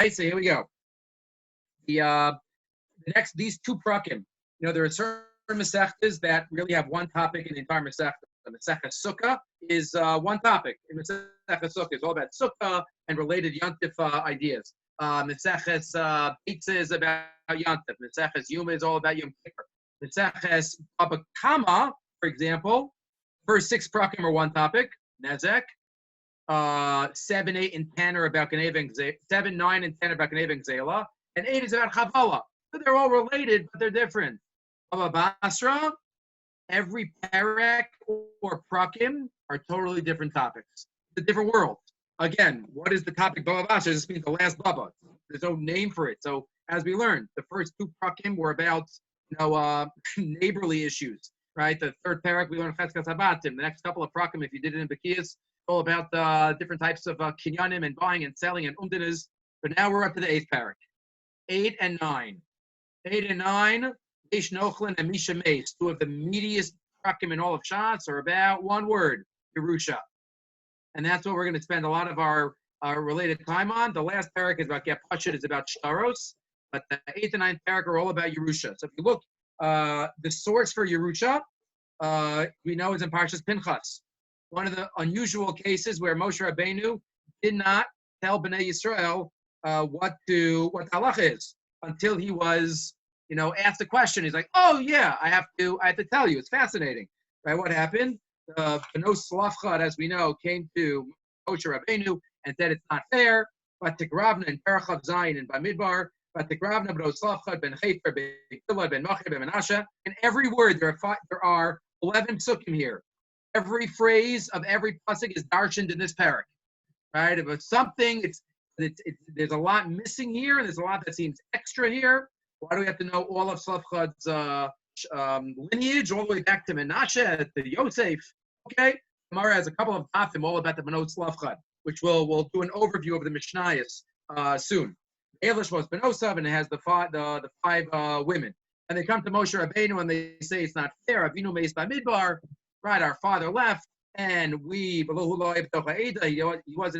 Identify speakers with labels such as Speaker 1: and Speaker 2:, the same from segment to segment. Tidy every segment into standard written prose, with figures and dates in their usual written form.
Speaker 1: Right, so here we go. The next, these two prakim, there are certain mesechtas that really have one topic in the entire mesechta. The Masechah Sukkah is one topic. In Masechah Sukkah, it's all about Sukkah and related Yontif ideas. Masechah Pizza is about Yontif. Masechah Yuma is all about Yom Kippur. Masechah Baba Kama, for example, first 6 prakim are one topic, Nezek. 7, 8, and 10 are about Geneva and 7, 9, and 10 are about Geneva and Zela. And 8 is about Chavala. So they're all related, but they're different. Baba Basra, every parak or prakim are totally different topics. It's a different world. Again, what is the topic Baba Basra? This means the last Baba. There's no name for it. So as we learned, the first 2 prakim were about neighborly issues, right? The third parak we learned Cheskas Habatim. The next couple of prakim, if you did it in Bekiyas, all about different types of kinyanim and buying and selling and umdinas. But now we're up to the 8th parak. 8 and 9. 8 and 9, Yeish, Nochlin, and Misha Mace, 2 of the meatiest prakim in all of Shas, are about one word, Yerusha. And that's what we're going to spend a lot of our related time on. The last parak is about Get Pashut, is about Shtaros, but the 8th and 9th parak are all about Yerusha. So if you look, the source for Yerusha, we know is in Parshas Pinchas. One of the unusual cases where Moshe Rabbeinu did not tell Bnei Yisrael what the halach is until he was, asked a question. He's like, "Oh yeah, I have to tell you. It's fascinating, right? What happened? Beno Slavchad, as we know, came to Moshe Rabbeinu and said it's not fair. But Tikravna and Parachav Zayin and Bamidbar, but Tikravna Beno Slavchad ben Chefer ben Gilad ben Machir ben Menashe. In every word, there are 11 psukim here. Every phrase of every pasuk is darshaned in this parak, right? If it's something, there's a lot missing here, and there's a lot that seems extra here. Why do we have to know all of Slavchad's lineage, all the way back to Menashe, to Yosef? Okay, Gemara has a couple of dafim all about the Benot Slavchad, which we'll do an overview of the Mishnayos soon. Elish was Benosav, and it has the 5 women. And they come to Moshe Rabbeinu and they say it's not fair. Avinu meis b'midbar. Right, our father left, and he wasn't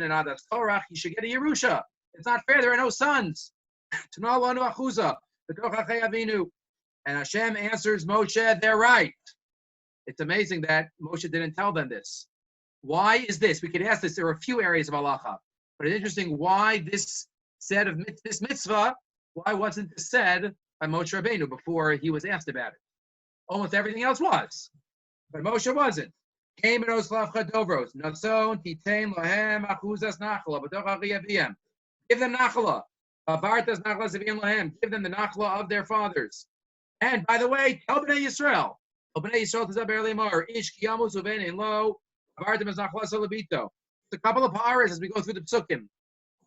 Speaker 1: an Adas Korach. He should get a Yerusha. It's not fair. There are no sons. And Hashem answers Moshe, they're right. It's amazing that Moshe didn't tell them this. Why is this? We could ask this. There are a few areas of halacha, but it's interesting why this mitzvah. Why wasn't this said by Moshe Rabbeinu before he was asked about it? Almost everything else was. But Moshe wasn't. Came in Oslav Chadovros. Nason, Titain, Lahem, Achuzas Nachla, Batocha Riavim. Give them Nachla. Bartas Nachla Zavim Lahem. Give them the Nachla of their fathers. And by the way, tell Bnei Yisrael. Bnei Yisrael to Zaber Limar. Ish Kiyamus Uven in Lo. Bartam is Nachla Solabito. A couple of paras as we go through the psukim.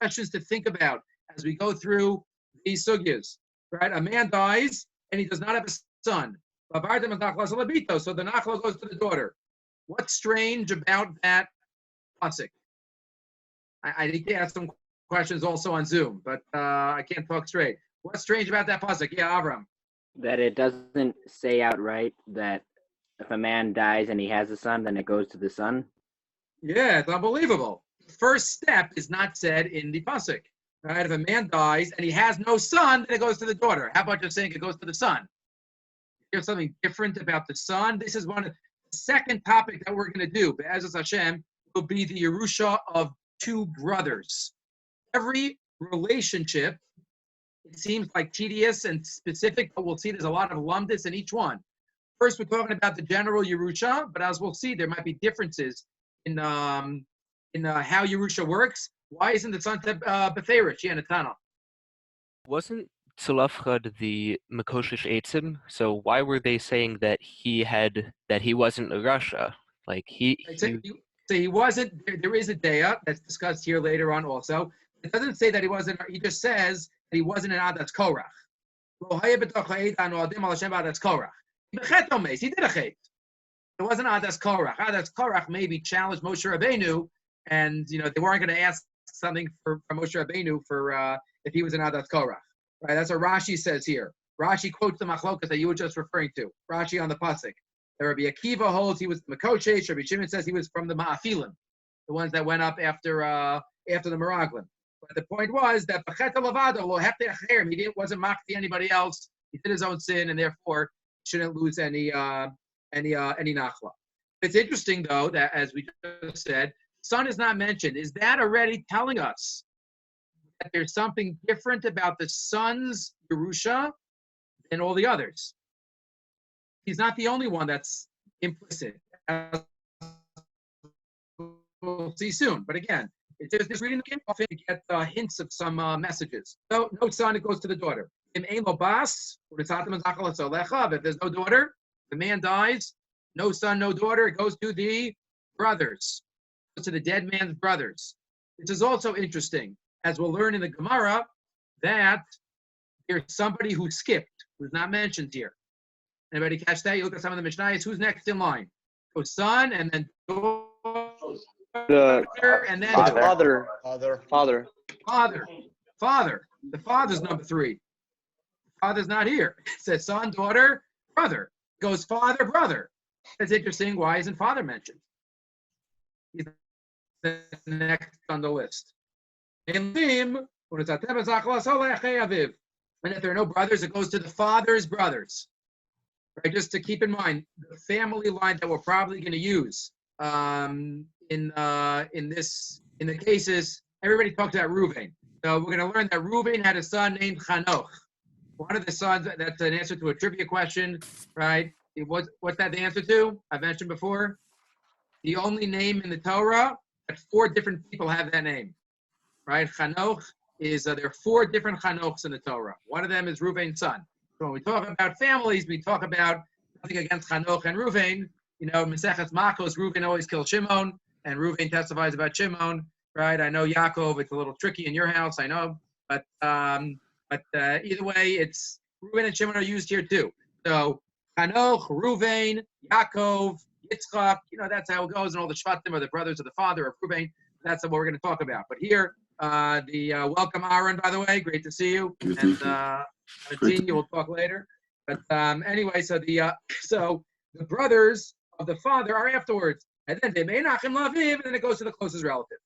Speaker 1: Questions to think about as we go through these sugyas. Right? A man dies and he does not have a son. So the nachla goes to the daughter. What's strange about that pasuk? I need to ask some questions also on Zoom, but I can't talk straight. What's strange about that pasuk? Yeah, Avram.
Speaker 2: That it doesn't say outright that if a man dies and he has a son, then it goes to the son.
Speaker 1: Yeah, it's unbelievable. The first step is not said in the pasuk. Right? If a man dies and he has no son, then it goes to the daughter. How about just saying it goes to the son? There's something different about the son. This is one of the second topic that we're going to do. Be'ezus Hashem will be the Yerusha of 2 brothers. Every relationship, it seems like tedious and specific, but we'll see there's a lot of lumdus in each one. First, we're talking about the general Yerusha, but as we'll see, there might be differences in how Yerusha works. Why isn't the son Betherish? Yeah, Natana.
Speaker 3: Wasn't Tzalafchad the Makoshish Eitzim? So why were they saying that he wasn't a Rasha? Like he
Speaker 1: wasn't. There is a daya that's discussed here later on also. It doesn't say that he wasn't. He just says that he wasn't an Adas Korach. He did a chet. It wasn't Adas Korach. Adas Korach maybe challenged Moshe Rabbeinu, and they weren't going to ask something from Moshe Rabbeinu for if he was an Adas Korach. Right, that's what Rashi says here. Rashi quotes the machlokas that you were just referring to. Rashi on the pasuk. Rabbi Akiva holds he was the Makoshesh. Rabbi Shimon says he was from the Ma'afilim, the ones that went up after the Meraglim. But the point was that he wasn't mocked to anybody else. He did his own sin, and therefore shouldn't lose any nachla. It's interesting though that, as we just said, son is not mentioned. Is that already telling us that there's something different about the son's Yerusha than all the others? He's not the only one that's implicit. We'll see soon. But again, it's just reading the game often to get hints of some messages. So no son, it goes to the daughter. If there's no daughter, the man dies, no son, no daughter, it goes to the brothers. It goes to the dead man's brothers. This is also interesting, as we'll learn in the Gemara, that there's somebody who skipped, who's not mentioned here. Anybody catch that? You look at some of the Mishnayos, who's next in line? So son, and then daughter, and then
Speaker 4: father.
Speaker 1: The father's number 3. Father's not here. It says son, daughter, brother. It goes father, brother. That's interesting. Why isn't father mentioned? He's the next on the list. And if there are no brothers, it goes to the father's brothers. Right? Just to keep in mind, the family line that we're probably going to use in the cases, everybody talks about Reuven. So we're going to learn that Reuven had a son named Hanoch. One of the sons, that's an answer to a trivia question, right? What's that the answer to? I mentioned before. The only name in the Torah that 4 different people have that name, right? Hanoch is, there are 4 different Hanochs in the Torah. One of them is Reuven's son. So when we talk about families, we talk about nothing against Hanoch and Reuven. You know, Mesechus Makos, Reuven always kills Shimon, and Reuven testifies about Shimon, right? I know Yaakov, it's a little tricky in your house, I know, but either way, it's Reuven and Shimon are used here too. So Hanoch, Reuven, Yaakov, Yitzchak, you know, that's how it goes, and all the Shvatim are the brothers of the father of Reuven. That's what we're going to talk about. But here, welcome Aaron, by the way, great to see you. And Gene, we'll talk later. But anyway, so the brothers of the father are afterwards, and then Menachem Laviv, and then it goes to the closest relative.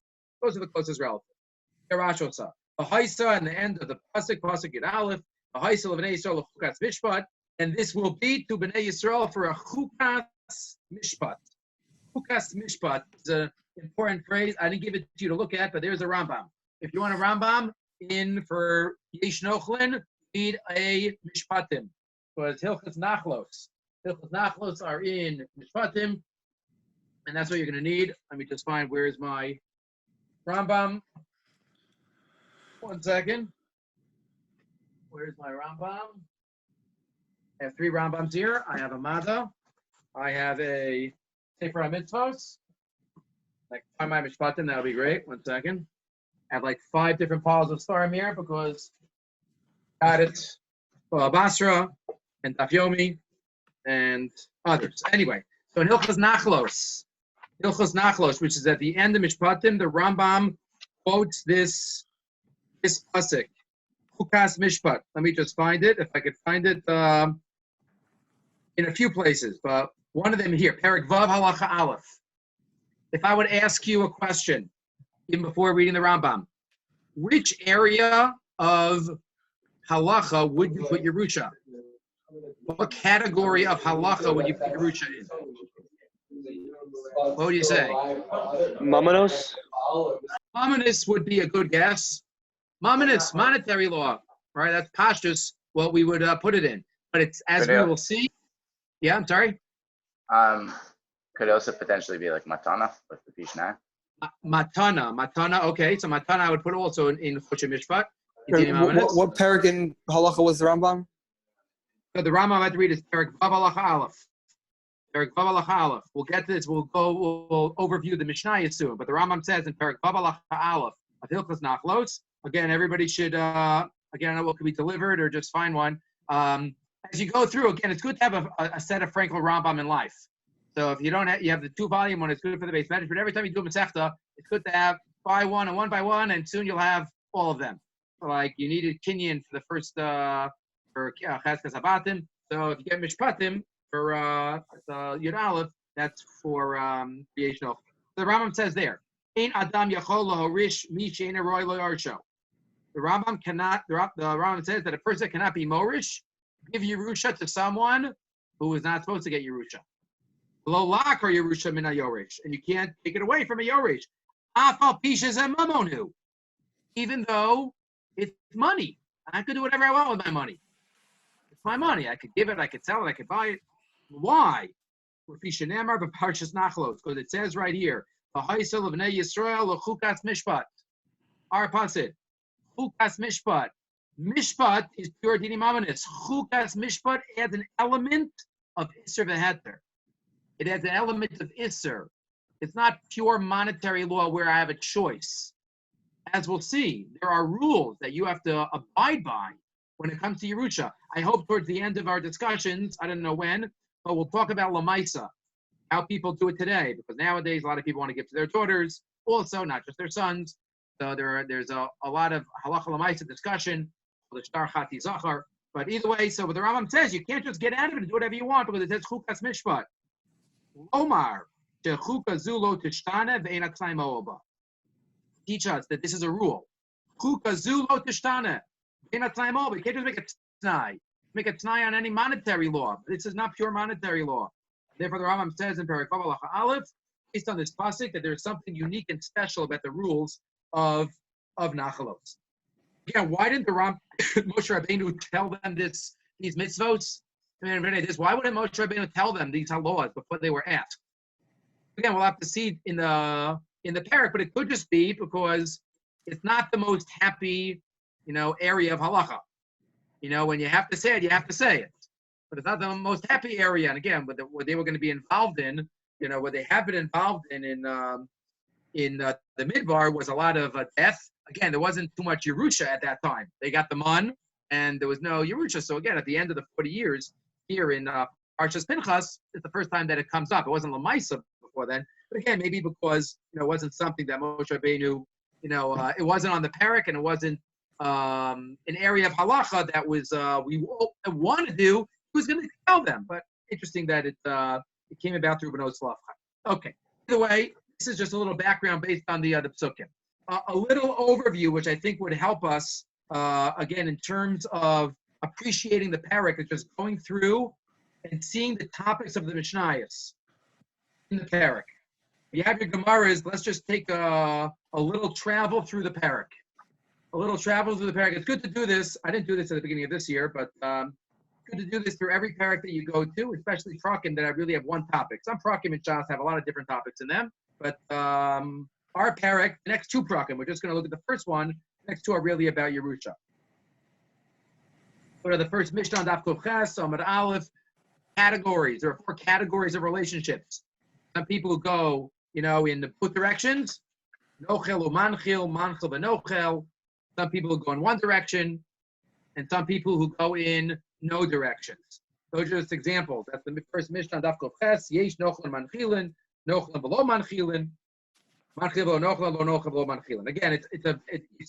Speaker 1: Yerusha, Haisa, and the end of the pasuk Yud Aleph, Haisa of Bnei Yisrael Chukas Mishpat, and this will be to Bnei Yisrael for a Chukas Mishpat. Chukas Mishpat is an important phrase. I didn't give it to you to look at, but there's a Rambam. If you want a Rambam in for Yeish Nochlin, you need a Mishpatim. Because Hilchos Nachlos. Hilchos Nachlos are in Mishpatim, and that's what you're going to need. Let me just find where's my Rambam. 1 second. Where's my Rambam? I have 3 Rambams here. I have a Mada. I have a Sefer Mitzvos. Like find my Mishpatim, that would be great. 1 second. I have like 5 different piles of Starim here because got it. Basra and Dafyomi and others. Anyway, so in Hilchos Nachlos, which is at the end of Mishpatim, the Rambam quotes this pasuk, Chukas Mishpat. Let me just find it, if I could find it in a few places, but one of them here, Perek Vav Halacha Aleph. If I would ask you a question, even before reading the Rambam, which area of halacha would you put Yerusha? What category of halacha would you put Yerusha in? What would you say?
Speaker 4: Mamanos?
Speaker 1: Mamanis would be a good guess. Mamanis, monetary law, right? That's pashtus, what we would put it in. But it's, as we will see. Yeah, I'm sorry?
Speaker 5: Could also potentially be like matana with the pishnah.
Speaker 1: Matana, okay. So matana I would put also in Choshe Mishpat.
Speaker 6: What perek in halacha was the Rambam?
Speaker 1: So the Rambam I had to read is Perek Vav Halacha Aleph. Perek Vav Halacha Aleph. We'll get to this. We'll overview the Mishnah soon. But the Rambam says in Perek Vav Halacha Aleph of Hilchos Nachlos. Again, everybody should again, I don't know what could be delivered or just find one. As you go through, again, it's good to have a set of Frankel Rambam in life. So if you don't have, you have the 2-volume one, it's good for the base management. Every time you do a Masechta, it's good to have buy one and one by one, and soon you'll have all of them. So like you needed Kinyan for the first for Chazkas Habatim. So if you get Mishpatim for Yud Aleph, that's for Yeish. The Rambam says there, Ein Adam Yachol Lahorish Mi She'ein Roy Lo Yarsho. The Rambam cannot. The Rambam says that a person cannot be morish, give Yerusha to someone who is not supposed to get Yerusha. Lo lak or Yerusha min hayorish, and you can't take it away from a yorish. Afal pishes and mamonu, even though it's money. I could do whatever I want with my money. It's my money. I could give it. I could sell it. I could buy it. Why? Because it says right here, V'haisel of Bnei Yisrael l'chukas mishpat. Our pasid, chukas mishpat. Mishpat is pure dini mamanis. Chukas mishpat adds an element of isser v'heter. It adds an element of isser. It's not pure monetary law where I have a choice. As we'll see, there are rules that you have to abide by when it comes to Yerusha. I hope towards the end of our discussions, I don't know when, but we'll talk about Lamaisa, how people do it today, because nowadays a lot of people want to give to their daughters, also not just their sons. So there's a lot of halacha Lamaisa discussion, the shtar chati zachar. But either way, so what the Rambam says, you can't just get out of it and do whatever you want because it says chukas mishpat. Omar shechuka zulo tishtana ve'ena tzai mo'oba. Teach us that this is a rule. Chuka zulo tishtana ve'ena tzai mo'oba. You can't just make a t'nai. Make a t'nai on any monetary law. This is not pure monetary law. Therefore, the Rambam says in Perek Vav Halacha Aleph, based on this pasuk, that there's something unique and special about the rules of Nachalos. Again, why didn't the Moshe Rabbeinu tell them these mitzvos? I mean, why wouldn't Moshe Rabbeinu tell them these laws before they were asked? Again, we'll have to see in the parak, but it could just be because it's not the most happy, area of halacha. When you have to say it, you have to say it. But it's not the most happy area. And again, what they were going to be involved in, what they have been involved in the Midbar was a lot of death. Again, there wasn't too much Yerusha at that time. They got the mun, and there was no Yerusha. So again, at the end of the 40 years, here in Parshas Pinchas, it's the first time that it comes up. It wasn't Lamaisa before then. But again, maybe because, it wasn't something that Moshe Rabbeinu, it wasn't on the parak, and it wasn't an area of halacha that was we want to do. He was going to tell them. But interesting that it came about through B'nai Tzlafcha. Okay. Either way, this is just a little background based on the psukim. A little overview, which I think would help us, again, in terms of appreciating the parak, is just going through and seeing the topics of the Mishnayos in the parak. If you have your Gemaras, let's just take a little travel through the parak. A little travel through the parak. It's good to do this. I didn't do this at the beginning of this year, but good to do this through every parak that you go to, especially Prakim that I really have one topic. Some Prakim and Shas have a lot of different topics in them, but our parak, the next two Prakim, we're just going to look at the first one. The next two are really about Yerusha. What are the first Mishnah on Daf Kuf Ches, Amud Aleph? Categories. There are 4 categories of relationships. Some people who go, in the both directions. Nochel u'manchil, manchil v'nochel. Some people who go in one direction, and some people who go in no directions. Those are just examples. That's the first Mishnah on Daf Kuf Ches. Yeish Nochlin manchilin, Nochlin v'lo manchilin. Again,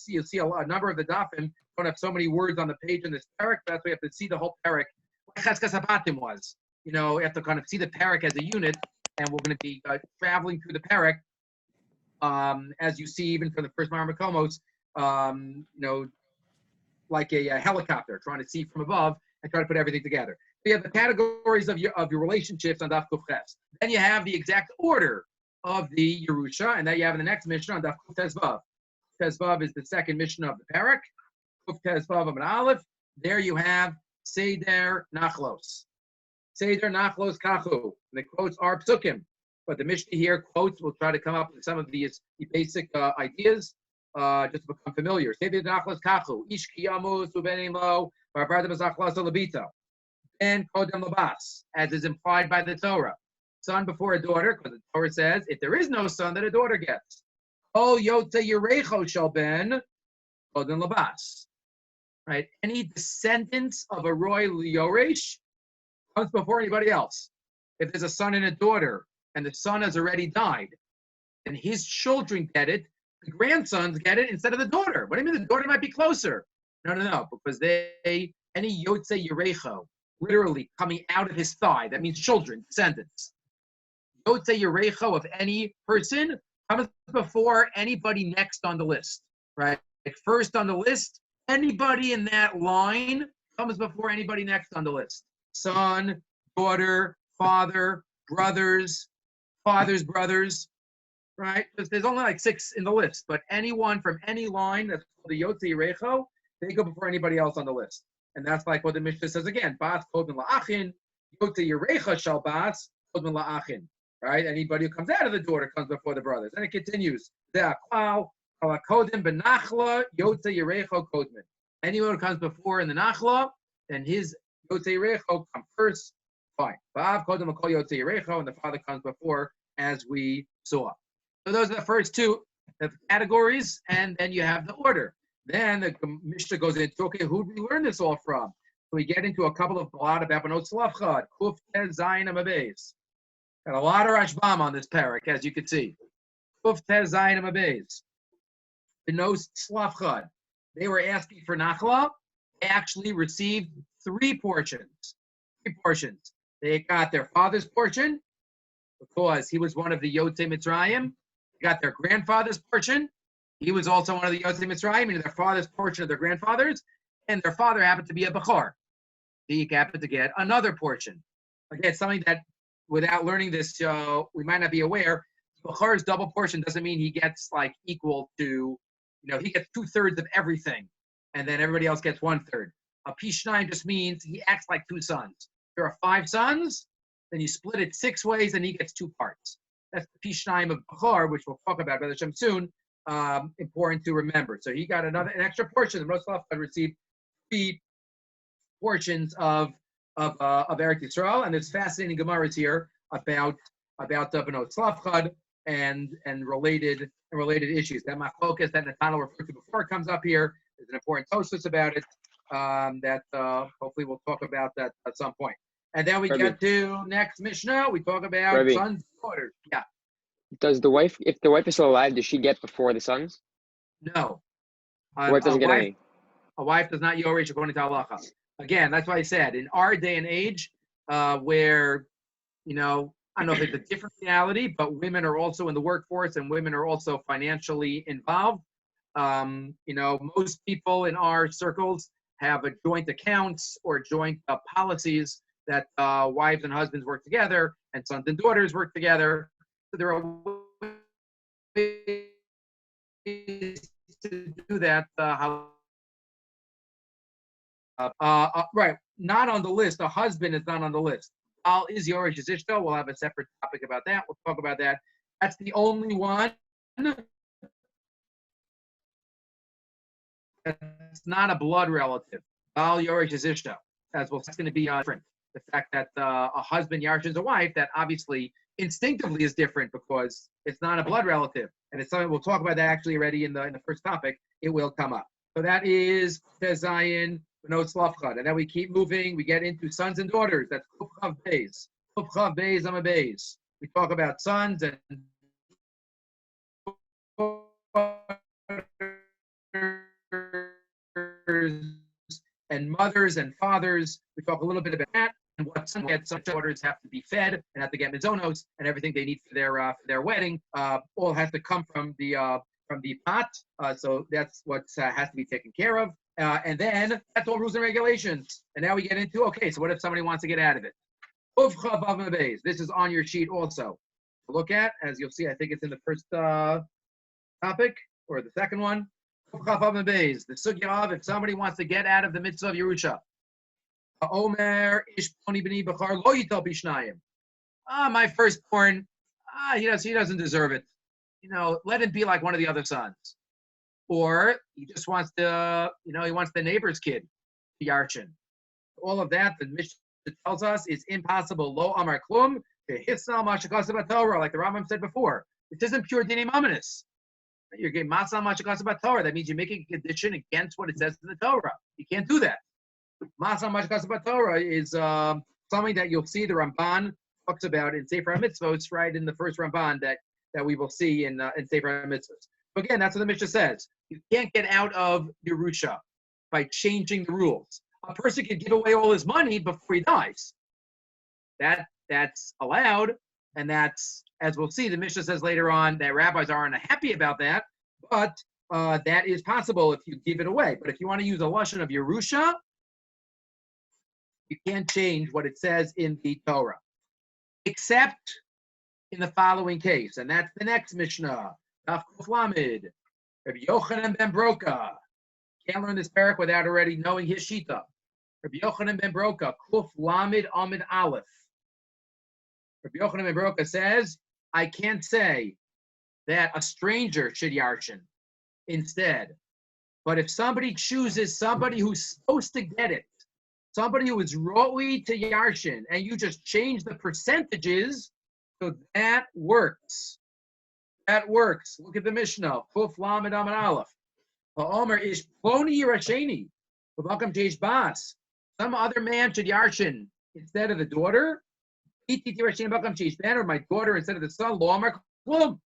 Speaker 1: you'll see a number of the dafim don't have so many words on the page in this parak. That's why you have to see the whole parak. What Cheskas Habatim was, you have to kind of see the parak as a unit, and we're going to be traveling through the parak, as you see even from the first Mar Makomos, like a helicopter trying to see from above and try to put everything together. So you have the categories of your relationships on Daf Kuf Ches. Then you have the exact order of the Yerusha, and that you have in the next Mishnah on Daf Kuf Tezvav. Tezvav is the second Mishnah of the parak. Kuf Tezvav of an Aleph. There you have Seder Nachlos. Seder Nachlos Kachu. And the quotes are psukim, but the Mishnah here quotes. We'll try to come up with some of the basic ideas, just to become familiar. Seder Nachlos Kachu. Ish kiyamus ubenim lo v'avardim azachlas alabito. And kodem labas, as is implied by the Torah. Son before a daughter, because the Torah says, if there is no son, then a daughter gets. Kol yotze yerecho shel ben kodem labas. Right? Any descendants of a royal Yoresh comes before anybody else. If there's a son and a daughter, and the son has already died, then his children get it, the grandsons get it instead of the daughter. What do you mean the daughter might be closer? No, because any Yotze Yerecho, literally coming out of his thigh, that means children, descendants. Yotze Yerecho of any person comes before anybody next on the list, right? Like first on the list, anybody in that line comes before anybody next on the list. Son, daughter, father, brothers, father's brothers, right? There's only like 6 in the list, but anyone from any line that's called the Yotze Yerecho, they go before anybody else on the list. And that's like what the Mishnah says again. Bas kodmin la'achin, Yotze Yerecha shall bas kodmin la'achin. Right? Anybody who comes out of the daughter comes before the brothers. And it continues. Anyone who comes before in the Nachla, then his Yotze Yerecho come first. Fine. And the father comes before, as we saw. So those are the first 2 categories, and then you have the order. Then the Mishnah goes into, okay, who do we learn this all from? So we get into a couple of blot about Benot Slavchad, Kuf Tez Zayin Amabez. Got a lot of Rashbam on this parak, as you can see. Kuf Tez Zayin Amabez. Benot Slavchad. They were asking for Nachla. They actually received 3 portions. 3 portions. They got their father's portion, because he was one of the Yotze Mitzrayim. They got their grandfather's portion. He was also one of the Yotze Mitzrayim, meaning their father's portion of their grandfathers. And their father happened to be a Bechor. He happened to get another portion. Again, something that, without learning this, we might not be aware. Bechor's double portion doesn't mean he gets like equal to, he gets 2/3 of everything. And then everybody else gets 1/3. A Pishnayim just means he acts like 2 sons. There are 5 sons, then you split it 6 ways, and he gets 2 parts. That's the Pishnayim of Bechor, which we'll talk about B'ezras Hashem soon. Important to remember. So he got an extra portion. The Rosner had received 3 portions of Eretz Yisrael, and there's fascinating Gemaras here about Benot Slavchad and related issues. That machlokas that Nathanael referred to before comes up here. There's an important tosfos about it. That hopefully we'll talk about that at some point. And then we get to next Mishnah. We talk about
Speaker 4: Rabbi.
Speaker 1: sons and daughters. Yeah.
Speaker 4: Does the wife, if the wife is still alive, does she get before the sons?
Speaker 1: No.
Speaker 4: The wife doesn't get any.
Speaker 1: A wife does not Yorish according to halacha. Again, that's why I said in our day and age, where I don't know if it's a different reality, but women are also in the workforce and women are also financially involved. Most people in our circles have a joint accounts or joint policies that wives and husbands work together and sons and daughters work together. So there are ways to do that. Right, not on the list. A husband is not on the list. Al is Yorish Ishto. We'll have a separate topic about that. We'll talk about that. That's the only one. It's not a blood relative. Al Yorish Ishto. As well, it's going to be different. The fact that a husband yarshes a wife, that obviously instinctively is different because it's not a blood relative, and it's something we'll talk about that actually already in the first topic. It will come up. So that is Tezayin Benot Slavchad, and then we keep moving. We get into sons and daughters. That's Kufchav Beis. Kufchav Beis Amabeis. We talk about sons and mothers and fathers. We talk a little bit about that and what some daughters have to be fed and have to get mizonos and everything they need for their wedding. All has to come from the pot. So that's what has to be taken care of. And then that's all rules and regulations. And now we get into, okay, so what if somebody wants to get out of it? This is on your sheet also to look at. As you'll see, I think it's in the first topic or the second one. The sugya of if somebody wants to get out of the mitzvah of Yerusha. Omer ish ploni b'ni b'char lo yitel bishnayim. My firstborn, he doesn't deserve it. Let him be like one of the other sons. Or he just wants to, he wants the neighbor's kid, the yarshin. All of that, the Mishnah tells us, is impossible. Lo amar klum, hisnal mashakasa Torah, like the Rambam said before. This isn't pure dinim aminis. You're getting masal mashakasa Torah. That means you're making a condition against what it says in the Torah. You can't do that. Masal mashakasa Torah is something that you'll see the Ramban talks about in Sefer HaMitzvos, right, in the first Ramban that we will see in Sefer HaMitzvos. So again, that's what the Mishnah says. You can't get out of Yerusha by changing the rules. A person can give away all his money before he dies. That's allowed, and that's, as we'll see, the Mishnah says later on that rabbis aren't happy about that, but that is possible if you give it away. But if you want to use a lashon of Yerusha, you can't change what it says in the Torah, except in the following case, and that's the next Mishnah. Daf Kuf Lamed, Rabbi Yochanan ben Broka. Can't learn this parak without already knowing his shita. Rabbi Yochanan ben Broka, Kuf Lamed Amid Aleph. Rabbi Yochanan ben Broka says, I can't say that a stranger should yarshin instead. But if somebody chooses somebody who's supposed to get it, somebody who is roi to yarshin, and you just change the percentages, so that works. That works. Look at the Mishnah. Kuf Lamed Amid Aleph. Ha'omer ish ploni yirasheni. V'makam teish bas. Some other man should yarshin instead of the daughter. Iti tirasheni v'makam teish ben, or my daughter instead of the son. Lo amar klum.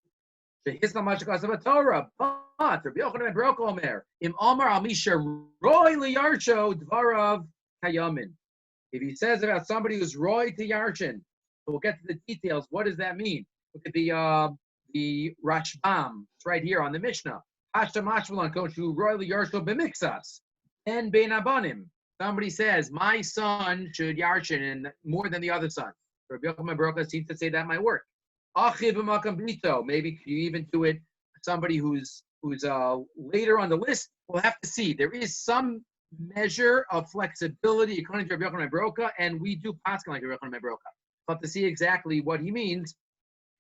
Speaker 1: Shehisna mashak asav Torah. But Rabbi Yochanan ben Broka omer im amar al misha roi liyarsho dvarav kayamin. If he says about somebody who's roi to yarshin, we'll get to the details. What does that mean? Look at the Rashbam. It's right here on the Mishnah. And ben abanim. Somebody says, my son should yarshin and more than the other son. Rabbi Yochanan ben Broka seems to say that might work. Maybe you even do it somebody who's later on the list. We'll have to see. There is some measure of flexibility according to Rabbi Yochanan ben Broka, and we do paskin like Rabbi Yochanan ben Broka. We'll have to see exactly what he means,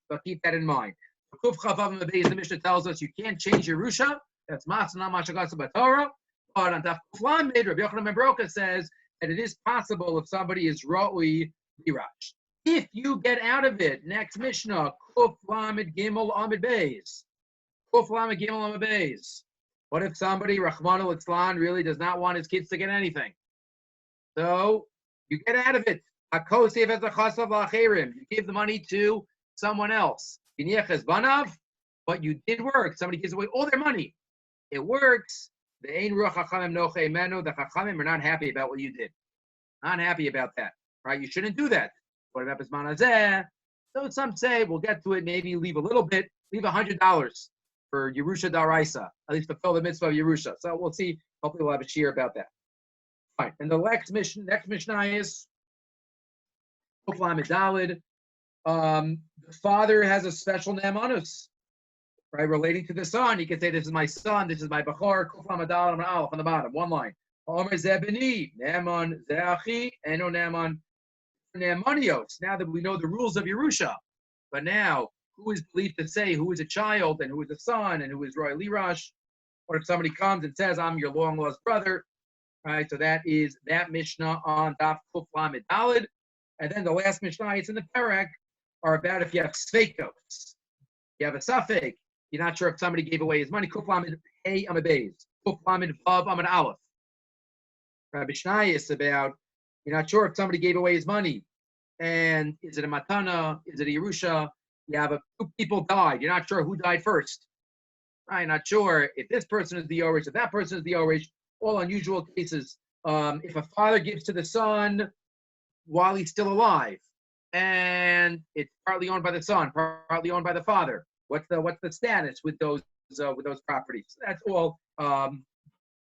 Speaker 1: but keep that in mind. The Mishnah tells us you can't change Yerusha. That's Masana Mashagasa Batorah. But on Daf Kuf Lamed, Rabbi Yochanan ben Broka says that it is possible if somebody is Ra'ui Birash. If you get out of it, next Mishnah, Kuf Lamed Gimel Amid Beis. Kuf Lamed Gimel Amid Beis. What if somebody, Rahman al-Islan, really does not want his kids to get anything? So you get out of it. You give the money to someone else. But you did work. Somebody gives away all their money. It works. The Chachamim are not happy about what you did. Not happy about that. Right? You shouldn't do that. What about Bisman Hazeh? So some say, we'll get to it, maybe leave a little bit, leave $100 for Yerusha Daraisa, at least fulfill the mitzvah of Yerusha. So we'll see. Hopefully we'll have a shir about that. All right. And the next Mishnah is Dalid. The father has a special ne'emanus, right, relating to the son. He can say, this is my son, this is my bachor, Kuf Lamed Daled Amid Aleph on the bottom, one line. Omer zebeni, ne'eman ze'achi, eno ne'eman ne'emanios. Now that we know the rules of Yerusha, but now, who is believed to say who is a child and who is a son and who is Roy Lirash? Or if somebody comes and says, I'm your long-lost brother, right? So that is that Mishnah on Daf Kuf Lamed Daled. And then the last Mishnah, it's in the Perek, are about if you have sveikos. You have a suffix, you're not sure if somebody gave away his money. Kuf Lamed Hey Amid Beis. Kuf Lamed Vav Amid Aleph. Rabbi Shnai is about, you're not sure if somebody gave away his money. And is it a matana? Is it a Yerusha? You have two people died. You're not sure who died first. Right? Not sure if this person is the Yorish, if that person is the Yorish. All unusual cases. If a father gives to the son while he's still alive, and it's partly owned by the son, partly owned by the father, what's the status with those properties? That's all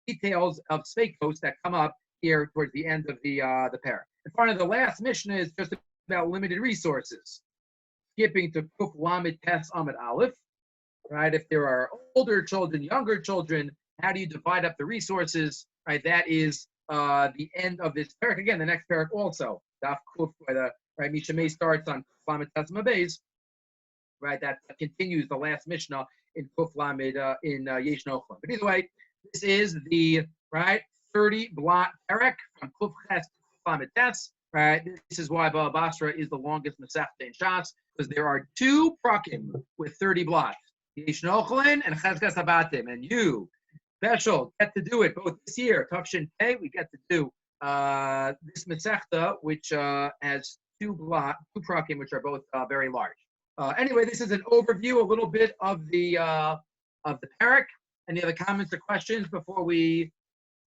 Speaker 1: details of sveikos that come up here towards the end of the parak. In front of the last Mishnah is just about limited resources. Skipping to Kuf Lamed Tes Amid Aleph, right? If there are older children, younger children, how do you divide up the resources? Right? That is the end of this parak. Again, the next parak also. Daf Kuf, right? Mishameh starts on Kuf Lamed Tes Amid Beis. Right? That continues the last Mishnah in Kuf Lamed in Yeish Nochlin. But either way, this is the 30 blot parak from Kuf Ches to Kuf Lamed Tes. Right? This is why Baba Basra is the longest Masechta in Shas, because there are two prakim with 30 blots. Yeish Nochlin and Chezkas Habatim. And you, special, get to do it both this year. Tavshin Pei, we get to do this Masechta, which has two prakim, which are both very large. Anyway, this is an overview, a little bit of the parak. Any other comments or questions before we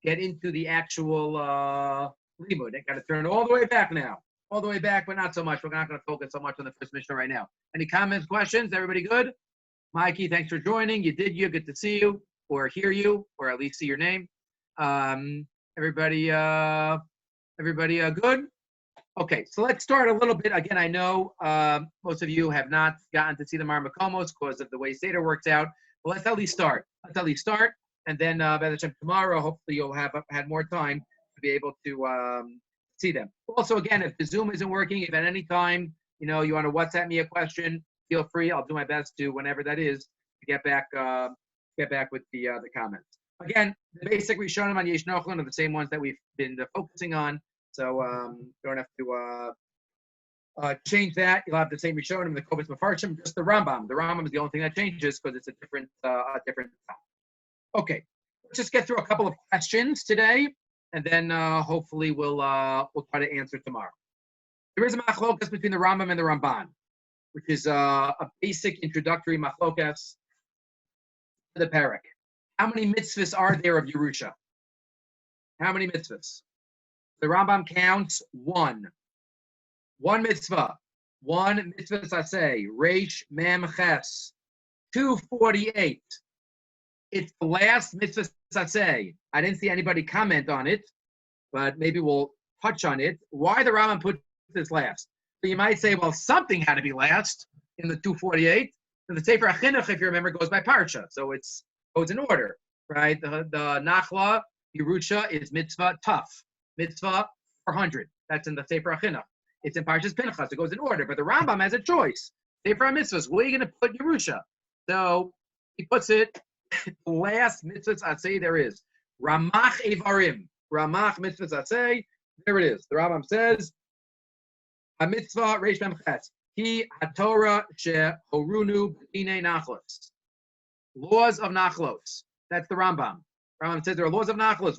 Speaker 1: get into the actual limud? I got to turn all the way back now. All the way back, but not so much. We're not going to focus so much on the first Mishnah right now. Any comments, questions? Everybody good? Mikey, thanks for joining. You did. Good to see you. or hear you, or at least see your name. Everybody good? Okay, so let's start a little bit. Again, I know most of you have not gotten to see the Marmakomos because of the way Seder works out, but let's at least start. And then by the time tomorrow, hopefully you'll have had more time to be able to see them. Also, again, if the Zoom isn't working, if at any time you want to WhatsApp me a question, feel free. I'll do my best to, whenever that is, to get back with the comments. Again, the basic Rishonim on Yeish Nochlin are the same ones that we've been focusing on, so don't have to change that. You'll have the same Rishonim, the Kobus Mefarshim, just the Rambam. The Rambam is the only thing that changes because it's a different topic. Okay, let's just get through a couple of questions today, and then hopefully we'll try to answer tomorrow. There is a machlokas between the Rambam and the Ramban, which is a basic introductory machlokas to the parak. How many mitzvahs are there of Yerusha? How many mitzvahs? The Rambam counts one. One mitzvah. One mitzvah saseh. Reish mem ches. 248. It's the last mitzvah saseh. I didn't see anybody comment on it, but maybe we'll touch on it. Why the Rambam put this last? So you might say, well, something had to be last in the 248. And the Sefer HaChinuch, if you remember, goes by parsha, so it goes in order, right? The Nachla, Yerusha is mitzvah tough, mitzvah 400. That's in the Sefer HaChinuch. It's in Parshas Pinchas. It goes in order, but the Rambam has a choice. Sefer HaMitzvahs, where are you going to put Yerusha? So he puts it the last mitzvah Atzei there is. Ramach Evarim. Ramach mitzvah Atzei. There it is. The Rambam says, a mitzvah reish mem ches. He haTorah she horunu b'dinei nachlos. Laws of nachlos. That's the Rambam. Rambam says there are laws of nachlos.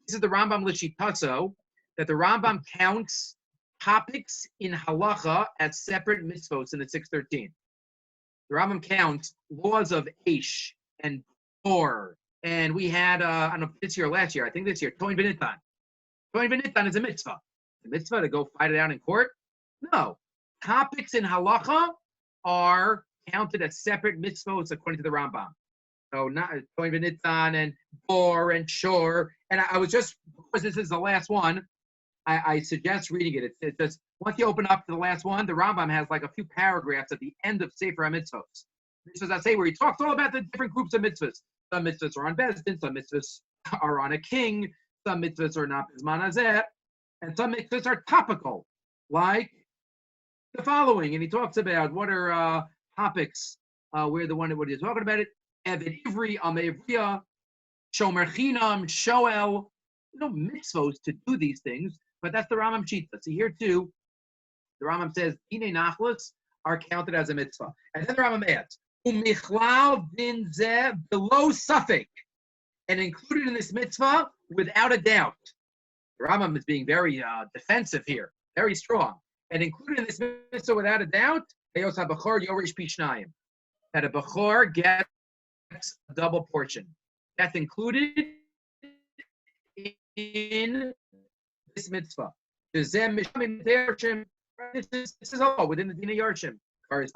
Speaker 1: This is the Rambam l'shitaso, that the Rambam counts topics in halacha as separate mitzvos in the 613. The Rambam counts laws of Yeish and Bor, and we had I don't know this year or last year. I think this year Toin B'Nitan. Toin B'Nitan is a mitzvah. The mitzvah to go fight it out in court? No. Topics in halacha are counted as separate mitzvahs according to the Rambam. So not Toin B'Nitan and Bor and Shor. And I was just, because this is the last one, I suggest reading it. It says, once you open up to the last one, the Rambam has like a few paragraphs at the end of Sefer HaMitzvos. Mitzvahs I say where he talks all about the different groups of mitzvahs. Some mitzvahs are on Bezdin, some mitzvahs are on a king, some mitzvahs are not Bizman Hazeh, and some mitzvahs are topical, like the following. And he talks about what are topics where the one what he's talking about it. Eved Ivri, Amevriya, Shomer Chinam, Shoel. Mitzvahs to do these things, but that's the Rambam Shita. See here too, the Rambam says Dinei Nachlos are counted as a mitzvah. And then the Rambam adds, Umichlal din zeh below suffix, and included in this mitzvah without a doubt. The Rambam is being very defensive here, very strong. And included in this mitzvah without a doubt, Eos HaBachor Yorish Pishnayim, that a Bachor gets a double portion. That's included in this mitzvah. This is all within the Dina Yarshim. Look in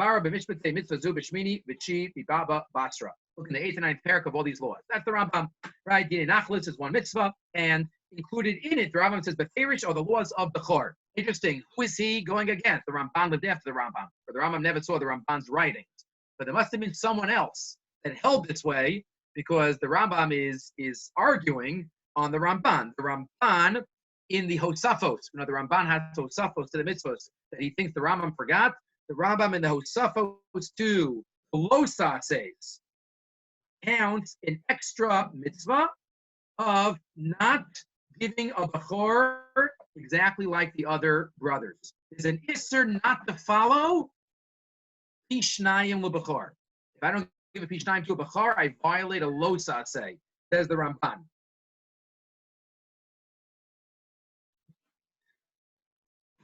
Speaker 1: the 8th and 9th parak of all these laws. That's the Rambam, right? Dina Nachlis is one mitzvah, and included in it, the Rambam says, Beferish are the laws of the Chor. Interesting. Who is he going against? The Ramban lived after the Rambam. Or the Rambam never saw the Ramban's writings. But there must have been someone else that held this way, because the Rambam is arguing on the Ramban. The Ramban in the Hosafos, the Ramban has Hosafos to the mitzvahs that he thinks the Rambam forgot. The Rambam in the Hosafos to Losa says counts an extra mitzvah of not giving a Bechor exactly like the other brothers. It's an Isser not to follow Pishnayim LeBechor. If I don't give a Pishnayim to a Bechor, I violate a Losa say, says the Ramban.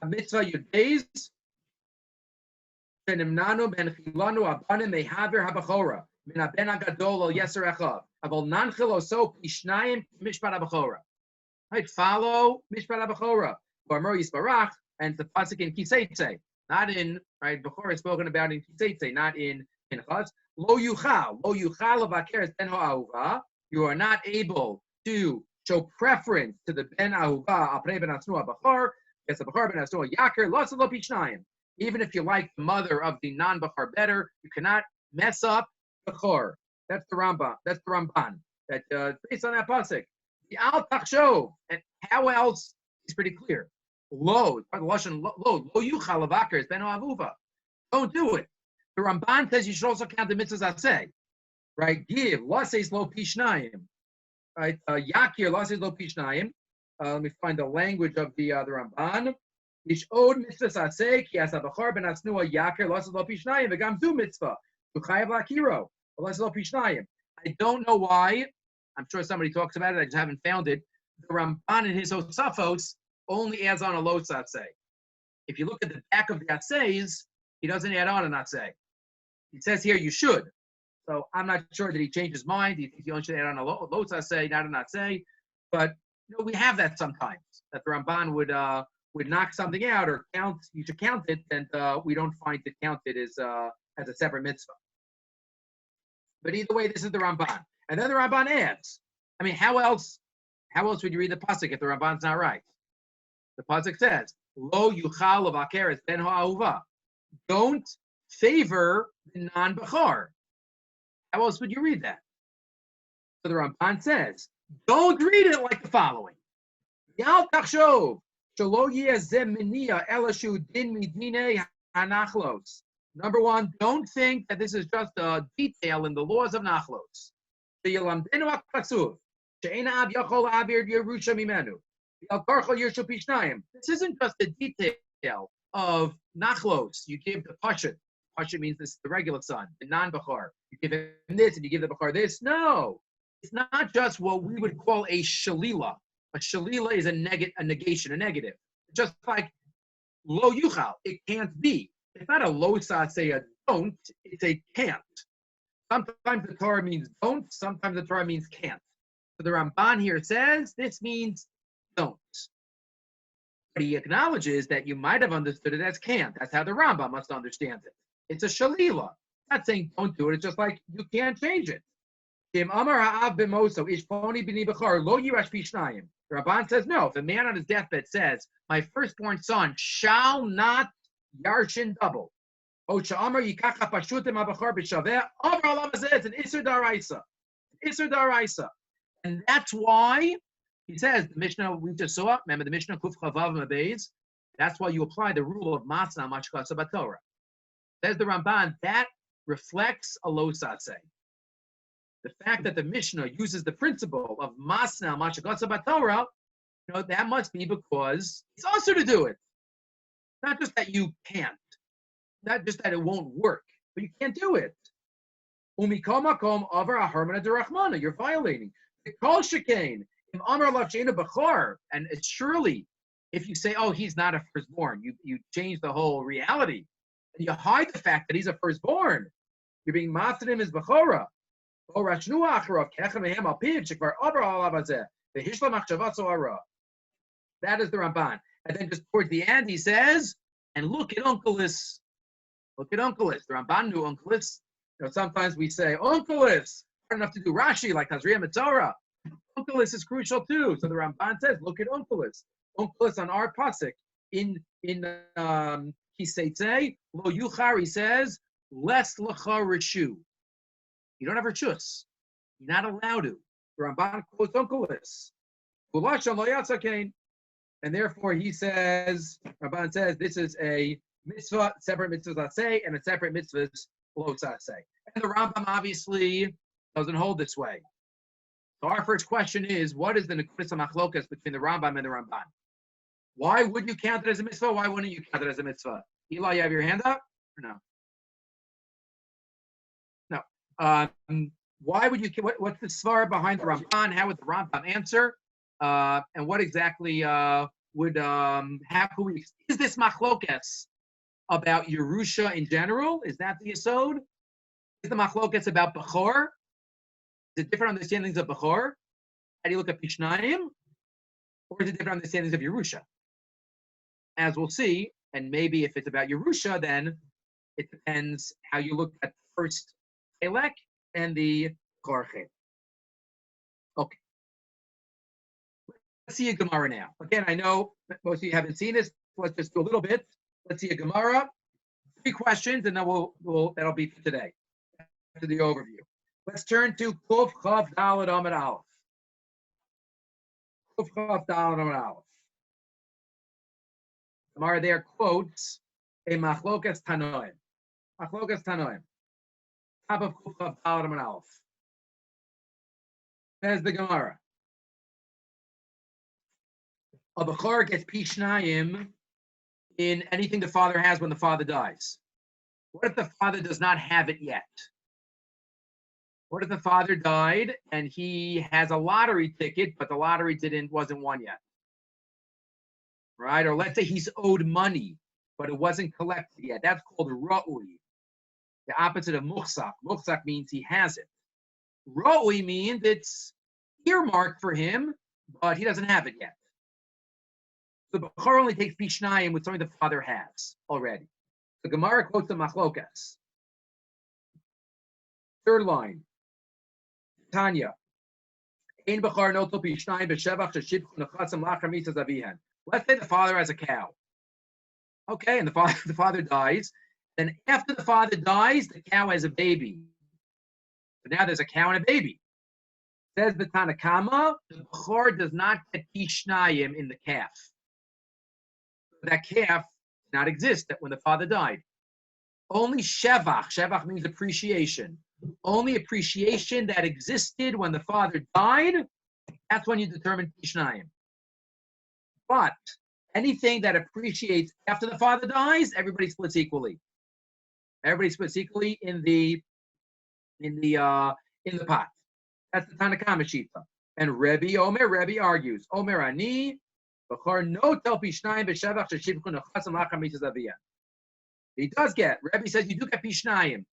Speaker 1: Mitzvah Yudays, Shenimnanu ben Chilanu Abanim Mehaver HaBechora, Min HaBen HaGadol Al Yeser Echav, Avol Nanchil Oso Pishnayim Mishpat HaBechora. Right, follow Mishpat HaBechora, or Mer Yisbarach, and the pasuk in Kiseitze, not in, right, Bechora is spoken about in Kiseitze, not in Pinchas. Lo yuchal levaker ben ha'ahuva. You are not able to show preference to the ben ahuva apnei ben asnua bachar. Yes, the bachar ben asnua yaker lots of lo pishnayim. Even if you like the mother of the non-bachar better, you cannot mess up bachar. That's the Rambam. That's the Ramban. That based on that pasuk. The al tachshov, and how else is pretty clear. Lo, the lashon lo yuchal levaker ben ha'ahuva. Don't do it. The Ramban says you should also count the mitzvahs aseh. Right? Give. La says lo pishnayim. Right? Yakir. La says lo pishnayim. Let me find the language of the Ramban. Yishod mitzvahs aseh ki asa bachar ben asnua yakir. La says lo pishnayim. V'gam du mitzvah. Uchayav lakiro. La says lo pishnayim. I don't know why. I'm sure somebody talks about it. I just haven't found it. The Ramban in his Osafos only adds on a lo aseh. If you look at the back of the asehs, he doesn't add on an aseh. He says here you should. So I'm not sure that he changed his mind. He thinks you only should add on a lo aseh, not an aseh. But we have that sometimes. That the Ramban would knock something out or count. You should count it, and we don't find it counted as a separate mitzvah. But either way, this is the Ramban. And then the Ramban adds. I mean, how else would you read the pasuk if the Ramban's not right? The pasuk says, "Lo yuchal levaker ben ha'ahuva." Don't favor the non-bachar. How else would you read that? So the Ramban says, don't read it like the following. Yal tachshov shelo yezeh miniya ela shu din midinei hanachlos. Number one, don't think that this is just a detail in the laws of nachlos. V'yilamdenu hakasuv she'ena ab yachol abir Yerusha mimenu. V'al karchol yirshu pishnayim. This isn't just a detail of nachlos. You give the pashut. Pashut means this the regular son, the non-bachar. You give him this and you give the bachar this. No, it's not just what we would call a shalila. A shalila is a negation, a negative. Just like lo yuchal, it can't be. It's not a lo say a don't. It's a can't. Sometimes the Torah means don't. Sometimes the Torah means can't. So the Ramban here says this means don't. But he acknowledges that you might have understood it as can't. That's how the Rambam must understand it. It's a shalila. Not saying don't do it. It's just like you can't change it. The Rabban says no. If a man on his deathbed says, "My firstborn son shall not yarshin double," it's an isur daraisa. Isur daraisa, and that's why he says the Mishnah we just saw. Remember the Mishnah Kuf Chavav Mabeis. That's why you apply the rule of Masna Mashkasa Batorah. Says the Ramban that reflects a lo saseh. The fact that the Mishnah uses the principle of Masna Mashkasa Batorah, that must be because it's also to do it. Not just that you can't, not just that it won't work, but you can't do it. Umikol makom over a harmona derachmana. You're violating. Kol shekain im amar lav she'ena bachar, and it's surely if you say, "Oh, he's not a firstborn," you change the whole reality. And you hide the fact that he's a firstborn. You're being matrim as bachora. That is the Ramban. And then just towards the end, he says, and look at Unkelis. Look at Unkelis. The Ramban knew Unkelis. Sometimes we say, Unkelis. Hard enough to do Rashi like Tazriya Mitzorah. Unkelis is crucial too. So the Ramban says, look at Unkelis. Unkelis on our pasuk. In Kiseitze, Lo Yuchar, he says, Les Lecha Rishu. You don't have rishus. You're not allowed to. The Ramban quotes Unkelis. And therefore he says, Ramban says, this is a mitzvah, separate mitzvahs aseh, and a separate mitzvahs lo aseh. And the Rambam obviously doesn't hold this way. So our first question is, what is the nekudas machlokas between the Rambam and the Ramban? Why would you count it as a mitzvah? Why wouldn't you count it as a mitzvah? Eli, you have your hand up? Or no? No. Why would you? What's the svara behind the Ramban? How would the Rambam answer? And what exactly would have? Is this machlokas about Yerusha in general? Is that the yesod? Is the machlokas about Bechor? Is it different understandings of Bechor? How do you look at Pishnayim? Or is it different understandings of Yerusha? As we'll see, and maybe if it's about Yerusha, then it depends how you look at the first Elek and the Korche. Okay. Let's see a Gemara now. Again, I know most of you haven't seen this. Let's just do a little bit. Let's see a Gemara. 3 questions, and then that'll be for today. After the overview. Let's turn to Kuf Chav Daled Amud Aleph. Kuf Chav Daled Amud Aleph. Gemara there quotes a Machlokas Tanoim. Machlokas Tanoim. Top of Kuf Chav Daled Amud Aleph. Says the Gemara. A Bechor gets Pishnayim in anything the father has when the father dies. What if the father does not have it yet? What if the father died and he has a lottery ticket, but the lottery wasn't won yet? Right? Or let's say he's owed money, but it wasn't collected yet. That's called ra'ui. The opposite of muhsak. Muhsak means he has it. Ra'ui means it's earmarked for him, but he doesn't have it yet. So the Bechor only takes Pishnayim with something the father has already. The Gemara quotes the Machlokas. 3rd line. Tanya. Ein Bechor notel Pishnayim b'shevach sheshibchu nechasim lachar mitzvas avihen. Let's say the father has a cow. Okay, and the father dies. Then after the father dies, the cow has a baby. So now there's a cow and a baby. Says the Tanakama, the Bechor does not get Pishnayim in the calf. That calf did not exist when the father died. Only shevach. Shevach means appreciation. Only appreciation that existed when the father died, that's when you determine Pishnayim. But anything that appreciates after the father dies, everybody splits equally. Everybody splits equally in the pot. That's the Tanakama Shita. And Rabbi argues, Omer Ani, Bechor no tel Pishnayim b'shevach sheshibchu nechasim lachar mitzvas avihen. He does get. Rabbi says you do get Pishnayim.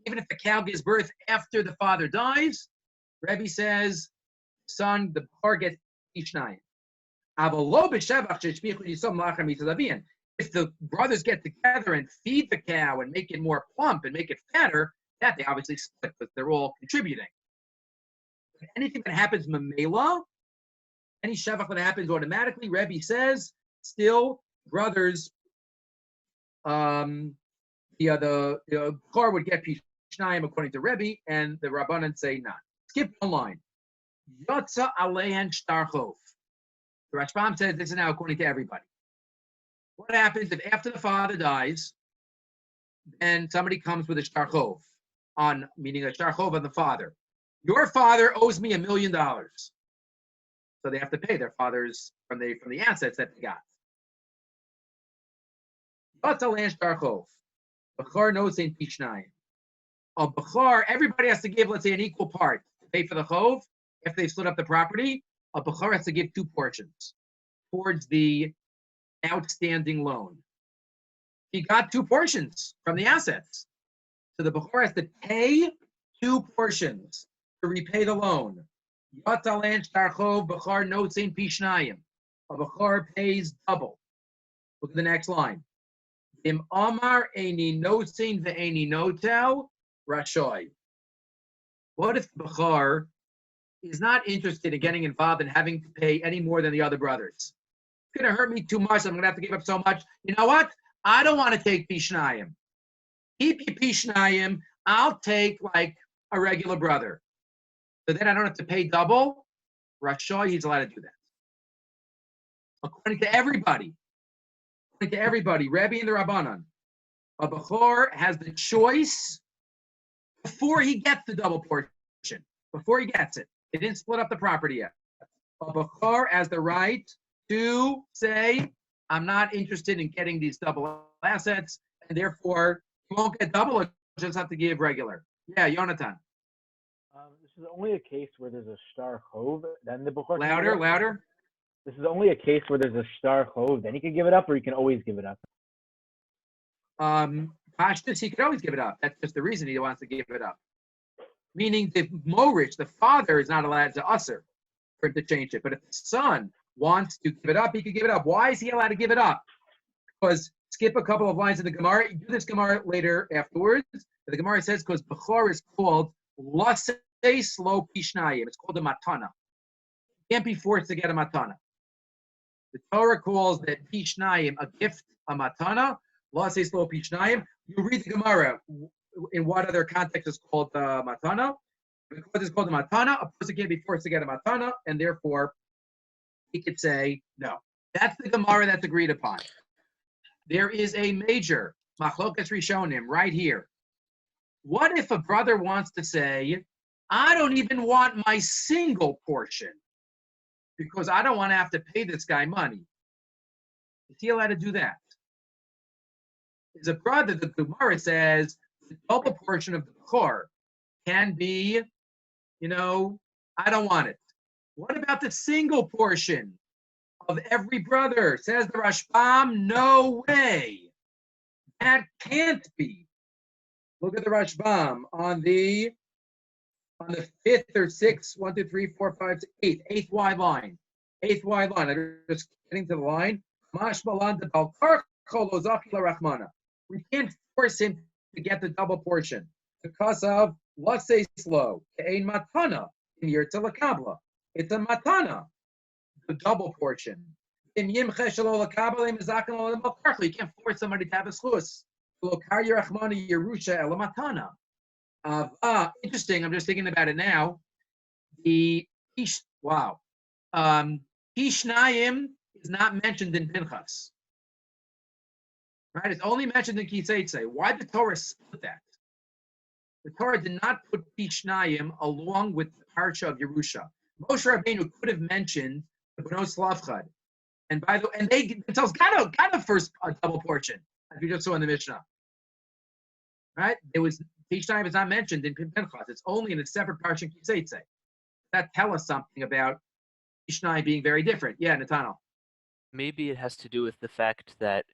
Speaker 1: Even if the cow gives birth after the father dies, Rabbi says, son, the Bechor gets Pishnayim. If the brothers get together and feed the cow and make it more plump and make it fatter, that they obviously split because they're all contributing. Anything that happens mamela, any shevach that happens automatically, Rabbi says, still brothers, the Bechor would get Pishnayim according to Rabbi, and the Rabbanan say not. Skip one line. Yotza alehen shtar chov. The Rashbam says this is now according to everybody. What happens if after the father dies, and somebody comes with a shtar chov, meaning a shtar chov on the father? Your father owes me $1 million. So they have to pay their fathers from the assets that they got. Bechor knows in Pishnayim. A Bechor, everybody has to give, let's say, an equal part to pay for the chov. If they split up the property, a Bechor has to give 2 portions towards the outstanding loan. He got 2 portions from the assets. So the Bechor has to pay 2 portions to repay the loan. Bechor notes in Pishnayim. A Bechor pays double. Look at the next line. Im Amar Eini Nosin ve'Eini Notel Rashoy. What if the Bechor is not interested in getting involved in having to pay any more than the other brothers? It's going to hurt me too much. I'm going to have to give up so much. You know what? I don't want to take Pishnayim. Keep your Pishnayim. I'll take like a regular brother. So then I don't have to pay double. Rashoy, he's allowed to do that. According to everybody, Rabbi and the Rabbanan, a Bechor has the choice before he gets the double portion, before he gets it. They didn't split up the property yet. A Bechor has the right to say, I'm not interested in getting these double assets, and therefore you won't get double, or just have to give regular. Yeah, Yonatan.
Speaker 7: This is only a case where there's a star chov, then the Bechor.
Speaker 1: Louder.
Speaker 7: This is only a case where there's a star chov, then he can give it up, or he can always give it up.
Speaker 1: Pashtus, he could always give it up. That's just the reason he wants to give it up. Meaning the Morich, the father, is not allowed to usher for him to change it. But if the son wants to give it up, he could give it up. Why is he allowed to give it up? Because skip a couple of lines in the Gemara. You do this Gemara later afterwards. The Gemara says because Bechor is called Lasei Lo Pishnayim. It's called a Matana. You can't be forced to get a Matana. The Torah calls that Pishnayim a gift, a Matana. Lasei Lo Pishnayim. You read the Gemara. In what other context is called Matana? Because it's called a Matana, a person can't be forced to get a Matana, and therefore he could say no. That's the Gemara that's agreed upon. There is a major Machlokas Rishonim right here. What if a brother wants to say, I don't even want my single portion because I don't want to have to pay this guy money? Is he allowed to do that? Is a brother, the Gemara says, the double portion of the Bechor can be, I don't want it. What about the single portion of every brother? Says the Rashbam, no way. That can't be. Look at the Rashbam on the fifth or sixth, 1, 2, 3, 4, 5, 6, 8, eighth wide line. Eighth wide line. I'm just getting to the line. We can't force him to get the double portion because of let's say slow. Ein matana in Yerusha Lakabla. It's a matana, the double portion. You can't force somebody to have a schus. Yerusha interesting. I'm just thinking about it now. Pishnayim is not mentioned in Pinchas. Right? It's only mentioned in Kiseitse. Why did the Torah split that? The Torah did not put Pishnayim along with the parsha of Yerusha. Moshe Rabbeinu could have mentioned the Bnos Lavchad. And by the way, and they themselves got a first double portion, as we just saw in the Mishnah. Right? Pishnayim is not mentioned in Pinchas. It's only in a separate parsha in Kiseitse. That tells us something about Pishnayim being very different. Yeah, Nathaniel.
Speaker 3: Maybe it has to do with the fact that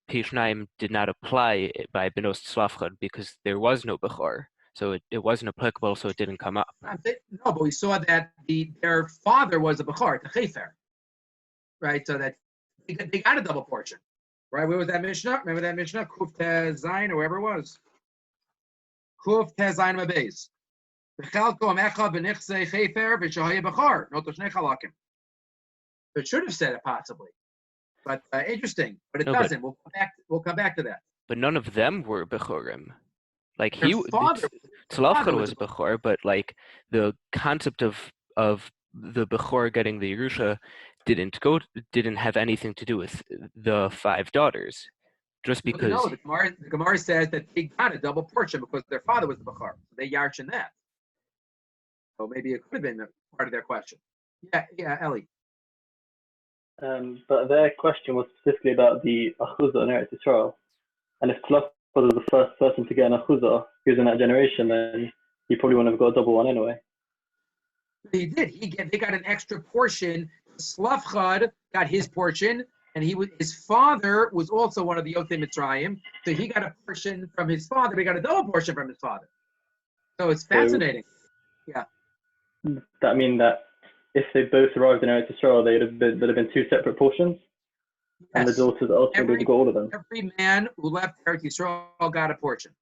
Speaker 3: Pishnayim did not apply by Benos Tzlafchad because there was no Bechor. So it wasn't applicable, so it didn't come up.
Speaker 1: No, but we saw that their father was a Bechor, the Chefer. Right? So that they got a double portion. Right? Where was that Mishnah? Remember that Mishnah? Kuf Tez Zayin, or wherever it was. Kuf Tez Zayin Mabeis. It should have said it possibly. But interesting, but it doesn't. We'll come back to that.
Speaker 3: But none of them were Bechorim. Like Tzlafchad was a Bechor, but like the concept of the Bechor getting the Yerusha didn't have anything to do with the 5 daughters. Just because
Speaker 1: the Gemara says that they got a double portion because their father was the Bechor. So they yarshin that. So maybe it could have been part of their question. Yeah, Ellie.
Speaker 8: But their question was specifically about the Achuzah in Eretz Yisrael. And if Tzlafchad was the first person to get an Achuzah, he was in that generation, then he probably wouldn't have got a double one anyway.
Speaker 1: He did. They got an extra portion. Tzlafchad got his portion, and his father was also one of the Yotei Mitzrayim. So he got a portion from his father. He got a double portion from his father. So it's fascinating. Yeah.
Speaker 8: Does that mean that if they both arrived in Eretz Yisrael, there'd have been 2 separate portions? Yes. And the daughters ultimately got all of them?
Speaker 1: Every man who left Eretz Yisrael got a portion.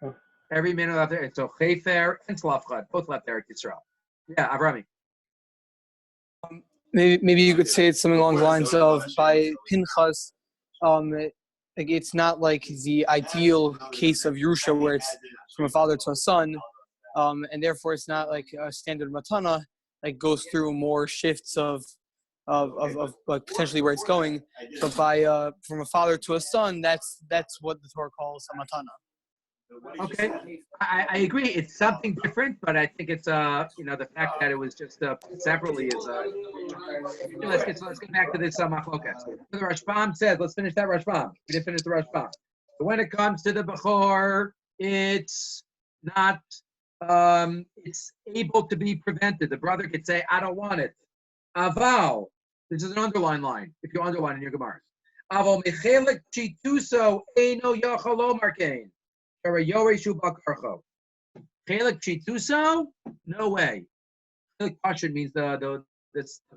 Speaker 1: Huh. Every man who left there. So Chefer and Tzlafchad both left Eretz Yisrael. Yeah, Avrami.
Speaker 6: Maybe you could say it's something along the lines of by Pinchas, it's not like the ideal case of Yerusha where it's from a father to a son, and therefore it's not like a standard matana that goes through more shifts of like potentially where it's going. But by from a father to a son, that's what the Torah calls a matana.
Speaker 1: Okay, I agree. It's something different, but I think it's the fact that it was just separately is. Let's get back to this machlokas. The Rashbam says, let's finish that Rashbam. We didn't finish the Rashbam. So when it comes to the Bechor, it's not. It's able to be prevented. The brother could say, "I don't want it." Aval. This is an underline line. If you underline in your Gemara. Aval mechelek chituso eino yachalo markein. No way. Portion means the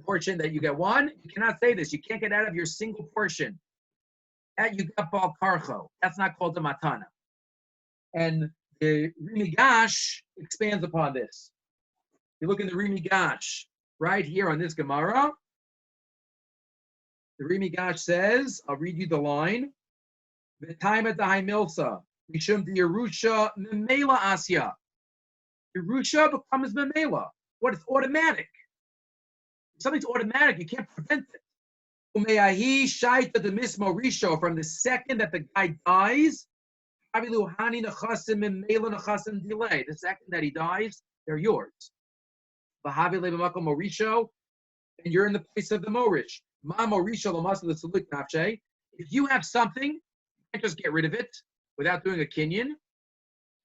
Speaker 1: portion that you get one. You cannot say this. You can't get out of your single portion. that you got bal karcho. That's not called a matana. And the Rimigash expands upon this. You look in the Rimigash right here on this Gemara. The Rimigash says, I'll read you the line. The time at the Haimilsa, Mishum the Yerusha Memela Asya. Yerusha becomes Memela. What? It's automatic. If something's automatic, you can't prevent it. Umeyahi Shaita the Mismo Risho, from the second that the guy dies, the second that he dies, they're yours. And you're in the place of the Morish. If you have something, you can't just get rid of it without doing a kinyan.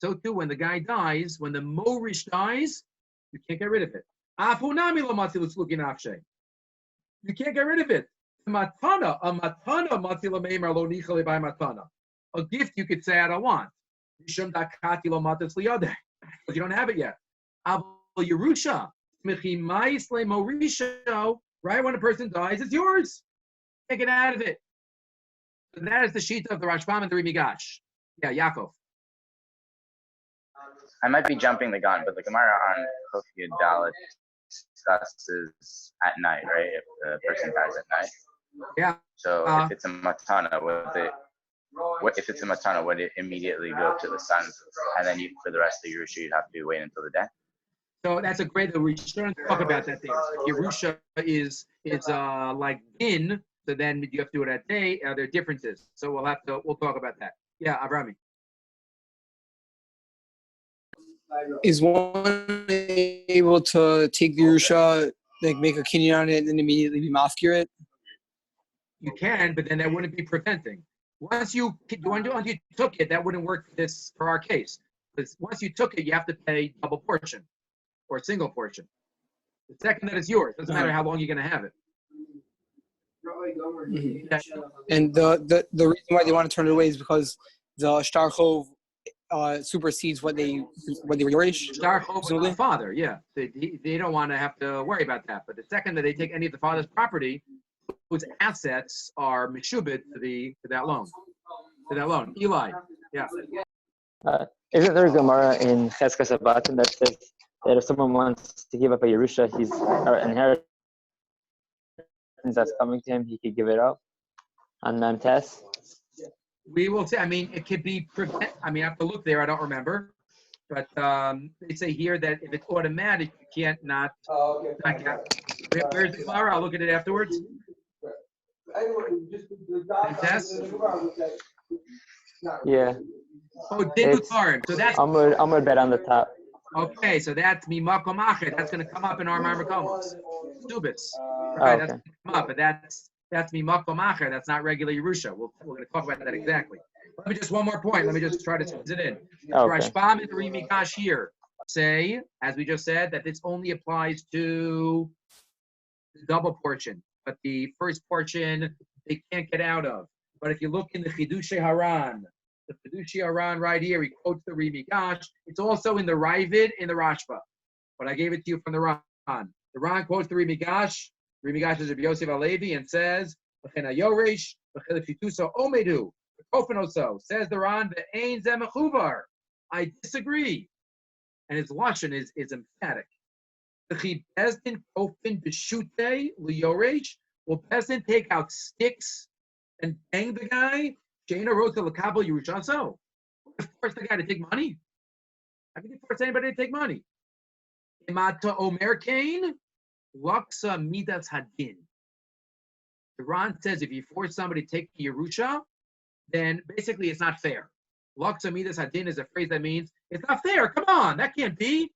Speaker 1: So too, when the guy dies, when the Morish dies, you can't get rid of it. You can't get rid of it. A gift you could say I don't want. Because you don't have it yet. Yerusha, right when a person dies, it's yours. Take it out of it. And that is the sheet of the Rashbam and the Rimigash. Yeah, Yaakov.
Speaker 5: I might be jumping the gun, but the Gemara on Kofi Dalit discusses at night, right? If the person dies at night.
Speaker 1: Yeah.
Speaker 5: So if it's a matana, would it immediately go to the son, and then for the rest of the Yerusha, you'd have to wait until the day?
Speaker 1: So that's a great. We're starting to talk about that there. Yerusha is like din, so then you have to do it that day. There are differences, so we'll talk about that. Yeah, Avrami.
Speaker 6: Is one able to take the Yerusha, like make a kinyan on it, and then immediately be mafkir it?
Speaker 1: You can, but then that wouldn't be preventing. Once you took it, that wouldn't work for our case. Because once you took it, you have to pay double portion or single portion. The second that is yours, doesn't matter how long you're going to have it.
Speaker 6: Mm-hmm. And the reason why they want to turn it away is because the Shtar Chov supersedes what they were Yeish.
Speaker 1: Shtar Chov is the father, yeah. They don't want to have to worry about that. But the second that they take any of the father's property, whose assets are mishubit to that loan. Eli, yeah.
Speaker 4: Isn't there a Gemara in Cheskas Abatim that says that if someone wants to give up a Yerusha, or inheritance that's coming to him, he could give it up on Memtes?
Speaker 1: We will say. I mean, it could be. I have to look there. I don't remember, but they say here that if it's automatic, you can't not get. Where's the Gemara? I'll look at it afterwards.
Speaker 4: Yeah.
Speaker 1: Oh, Dinutarim. So that's.
Speaker 4: I'm gonna bet on the top.
Speaker 1: Okay, so that's Mimakom Acher. That's going to come up in our Marmakomos. Stubis.
Speaker 4: Right,
Speaker 1: that's going to come up, but that's Mimakom Acher. That's not regular Yerusha. We're going to talk about that exactly. Let me just one more point. Let me just try to squeeze it in. Rashbam and Rimigash here say, as we just said, that this only applies to the double portion, but the first portion they can't get out of. But if you look in the Chidushei Haran, the Chidushei Haran right here, he quotes the Rimigash. It's also in the Ravid in the Rashba, but I gave it to you from the Ran. The Ran quotes the Rimigash. Rimigash is Rabbi Yosef Alevi and says, "Yoresh v'chilifituso omedu." Kofanoso says the Ran, "Ve'ein ze mechuvar." I disagree, and his lashon is emphatic. The Bezdin kofin b'shutei liyoresh. Will Bezdin take out sticks and bang the guy? Jaina wrote to Lakabel Yerusha. So, force the guy to take money? How can you force anybody to take money? Imata Omer Kain, Laksa Midas Hadin. The Ran says if you force somebody to take Yerusha, then basically it's not fair. Laksa Midas Hadin is a phrase that means it's not fair. Come on, that can't be.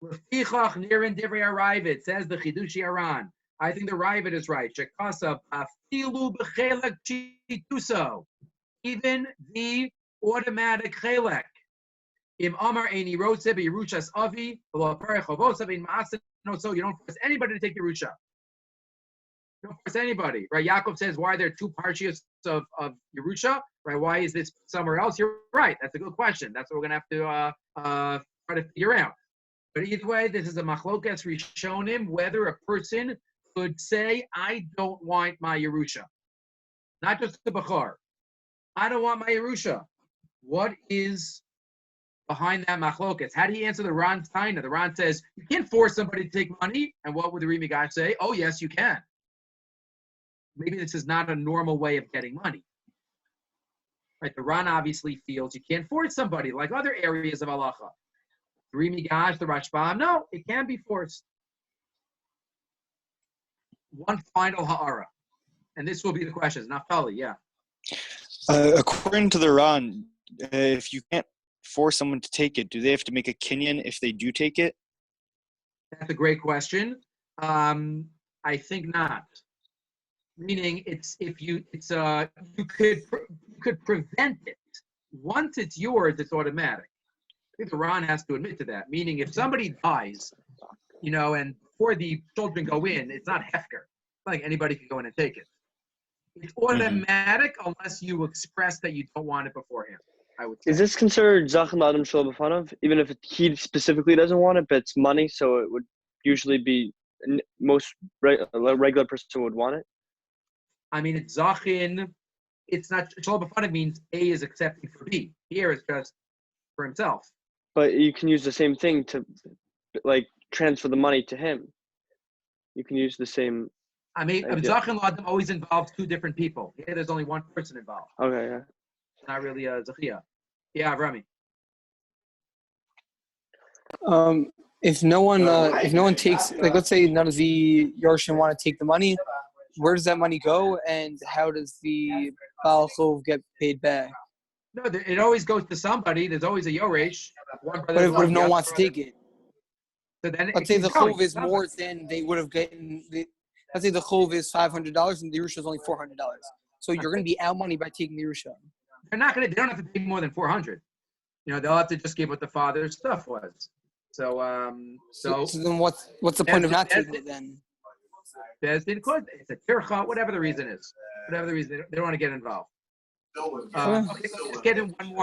Speaker 1: Lefichach Nirin Divrei Aravid says the Chidushei Haran. I think the Ravid is right. Shekasa afilu b'chelek chituso. Even the automatic chelek. Im Amar Eini Rotze b'Yerushas Avi v'lo Perech Chovosav in Ma'asen. No, so you don't force anybody to take Yerusha. You don't force anybody, right? Yaakov says, why are there two parshias of Yerusha? Right? Why is this somewhere else? You're right. That's a good question. That's what we're gonna have to try to figure out. But either way, this is a machlokas rishonim whether a person could say, I don't want my Yerusha. not just the Bechor. I don't want my Yerusha. What is behind that machlokas? How do you answer the Ron's taina? The Ron says, you can't force somebody to take money. And what would the Rimi guy say? Oh, yes, you can. Maybe this is not a normal way of getting money. Right? The Ron obviously feels you can't force somebody like other areas of halacha. The Rimi Gash, the Rashbam, no, it can be forced. One final ha'ara. And this will be the questions. Naftali, yeah.
Speaker 9: According to the Ran, if you can't force someone to take it, do they have to make a kinyan if they do take it?
Speaker 1: That's a great question. I think not. Meaning, you could prevent it. Once it's yours, it's automatic. I think the Ran has to admit to that. Meaning, if somebody dies, and before the children go in, it's not hefker. Like anybody can go in and take it. It's automatic unless you express that you don't want it beforehand, I would say.
Speaker 10: Is this considered Zachem Adam Shel B'fanav? Even if he specifically doesn't want it, but it's money, so it would usually be most regular person would want it?
Speaker 1: I mean, it's Zachin. It's not, Shel B'fanav means A is accepting for B. Here it's just for himself.
Speaker 10: But you can use the same thing to, transfer the money to him. You can use the same...
Speaker 1: I mean, Zachin L'Adam always involves two different people. Here, there's only one person involved.
Speaker 10: Okay, yeah.
Speaker 1: It's not really a Zachia. Yeah, Rami.
Speaker 6: If no one takes, let's say none of the Yerusha want to take the money, where does that money go, and how does the Baal Chov get paid back?
Speaker 1: No, it always goes to somebody. There's always a Yoresh.
Speaker 6: What if no one wants to take it?
Speaker 1: So then
Speaker 6: let's say the Chov is more than they would have gotten. Let's say the Chov is $500 and the Yerusha is only $400. So you're going to be out money by taking the Yerusha.
Speaker 1: They don't have to pay more than $400. They'll have to just give what the father's stuff was. So
Speaker 6: then what's the point of not taking it then?
Speaker 1: It's a tircha, whatever the reason is. Whatever the reason, they don't want to get involved. Okay, let's just get in one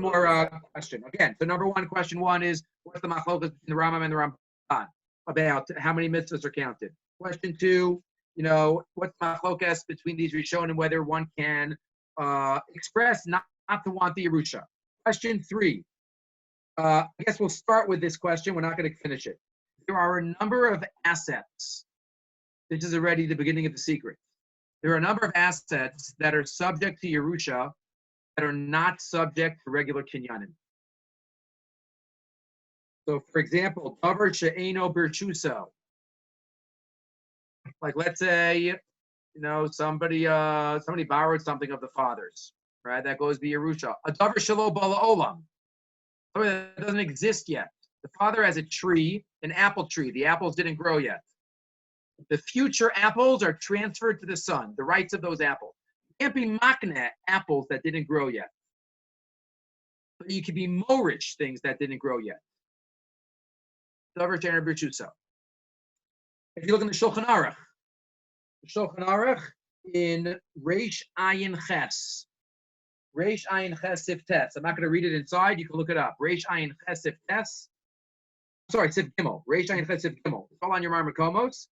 Speaker 1: more question. Again, so number one, question one is, what's the machlokas between the Rambam and the Ramban about how many mitzvahs are counted? Question two, what's the machlokas between these Rishon and whether one can express not to want the Yerusha? Question three, I guess we'll start with this question. We're not going to finish it. There are a number of assets. This is already the beginning of the secret. There are a number of assets that are subject to Yerusha that are not subject to regular kinyanim. So, for example, davar she'eino birchuso. Like, let's say, somebody borrowed something of the father's, right? That goes to Yerusha. A davar shelo bala olam. Something that doesn't exist yet. The father has a tree, an apple tree. The apples didn't grow yet. The future apples are transferred to the son, the rights of those apples. You can't be makneh apples that didn't grow yet. But you can be morish things that didn't grow yet. If you look in the Shulchan Aruch in Reish Ayin Ches. Reish Ayin Ches Sif Tes. I'm not going to read it inside. You can look it up. Reish Ayin Ches Sif Tes. Sorry, Sif Gimel. Reish Ayin Ches Sif Gimel. It's all on your Marmakomos.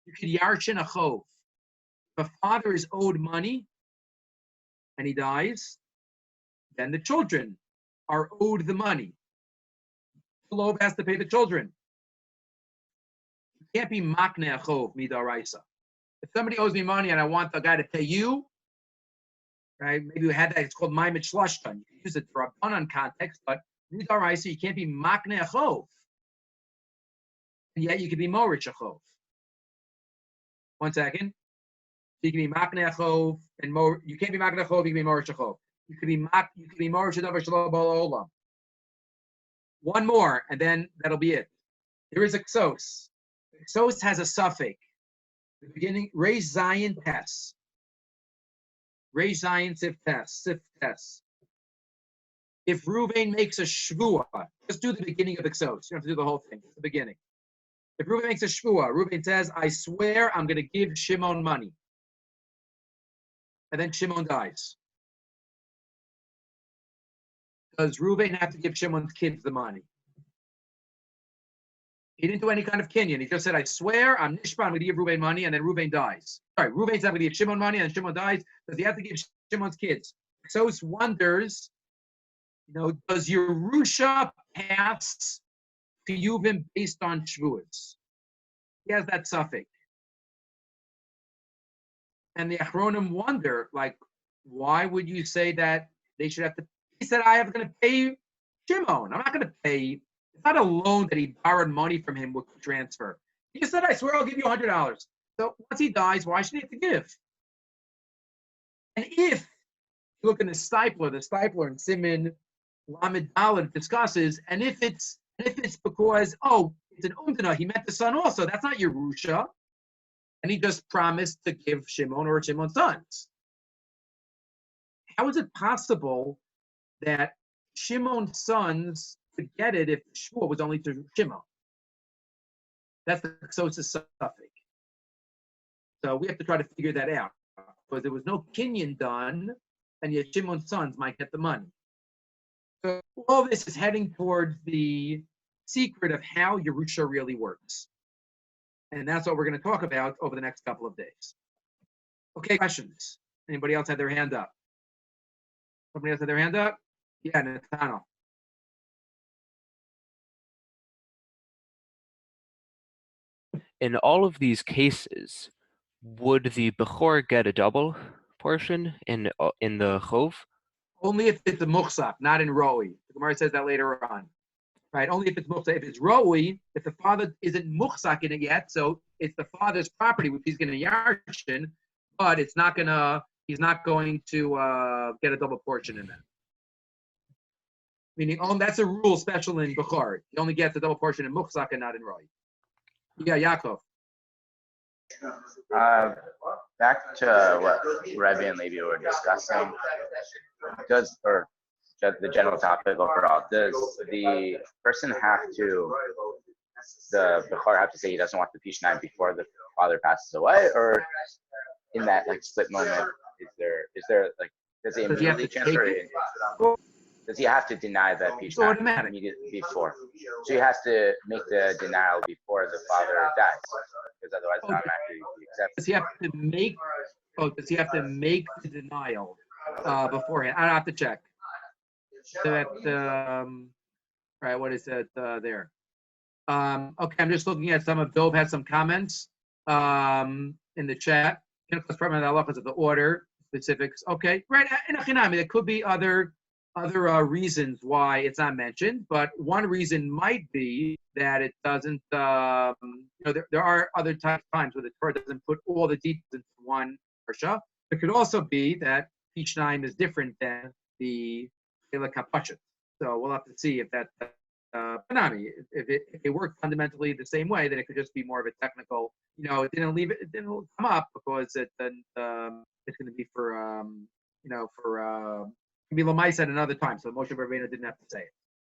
Speaker 1: You could yarshin a chov. If a father is owed money and he dies, then the children are owed the money. The lov has to pay the children. You can't be makneh a chov midaraisa. If somebody owes me money and I want the guy to pay you, right? Maybe we had that. It's called ma'imit shlashtan. You can use it for a Rabbanan context, but midaraisa you can't be makneh a chov. And yet you can be morish a chov. 1 second. So you can be makneh chov and more. You can't be makneh chov. You can be morish chov. You can be morish davar shelo bala olam. One more, and then that'll be it. There is a ksos. Ksos has a suffix. The beginning reish zayin tes. Reish zayin sif tes. If Reuven makes a shvua, just do the beginning of the ksos. You don't have to do the whole thing. Just the beginning. If Reuven makes a shvua, Reuven says, I swear I'm going to give Shimon money. And then Shimon dies. Does Reuven have to give Shimon's kids the money? He didn't do any kind of kinyan. He just said, I swear, I'm nishba, I'm going to give Reuben money, and then Reuben dies. Sorry, Reuben's not going to give Shimon money, and Shimon dies. Does he have to give Shimon's kids? Exos wonders, does Yerusha pass Chiyuvim based on Shavuos? He has that suffix. And the Achronim wonder, why would you say that they should have to? He said, I am going to pay Shimon. I'm not going to pay. It's not a loan that he borrowed money from him with transfer. He just said, I swear I'll give you $100. So once he dies, why should he have to give? And if you look in the Stipler in Siman Lamed Dalet discusses, and if it's because, it's an umdana, he meant the son also, that's not Yerusha. And he just promised to give Shimon or Shimon's sons. How is it possible that Shimon's sons could get it if the shvua was only to Shimon? That's the Ksosis suffix. So we have to try to figure that out. Because there was no kinyan done, and yet Shimon's sons might get the money. So all this is heading towards the secret of how Yerusha really works. And that's what we're going to talk about over the next couple of days. Okay, questions? Anybody else had their hand up? Somebody else had their hand up? Yeah, Nathaniel.
Speaker 3: In all of these cases, would the Bechor get a double portion in the Chov?
Speaker 1: Only if it's a muhsak, not in Roi. The Gemara says that later on. Right? Only if it's muhsak. If it's Roi, if the father isn't muhsak in it yet, so it's the father's property, which he's going to yarshin, but he's not going to get a double portion in that. Meaning, that's a rule special in Bechor. He only gets a double portion in muhsak and not in Roi. Yeah, Yaakov.
Speaker 5: Back to what Rabbi and Levi were discussing, the general topic overall, does the person the Bechor have to say he doesn't want the Pishnai before the father passes away, or in that split moment, is there does it immediately transfer it? Does he have to deny that Pishnai immediately before? So he has to make the denial before the father dies, because otherwise it's automatically accepted.
Speaker 1: Does he have to make the denial beforehand? I have to check. That right, what is it there? Okay, I'm just looking at some of Dov had some comments in the chat. Of the order specifics. Okay, right. In Achinami, there could be other reasons why it's not mentioned, but one reason might be that it doesn't. There are other times where the Torah doesn't put all the details into one parsha. It could also be that Pishnayim is different than the Kapashim. So we'll have to see if that. If it worked fundamentally the same way, then it could just be more of a technical. It didn't come up because it's going to be for can be Lamaisa at another time. So Moshe Rabbeinu didn't have to say it.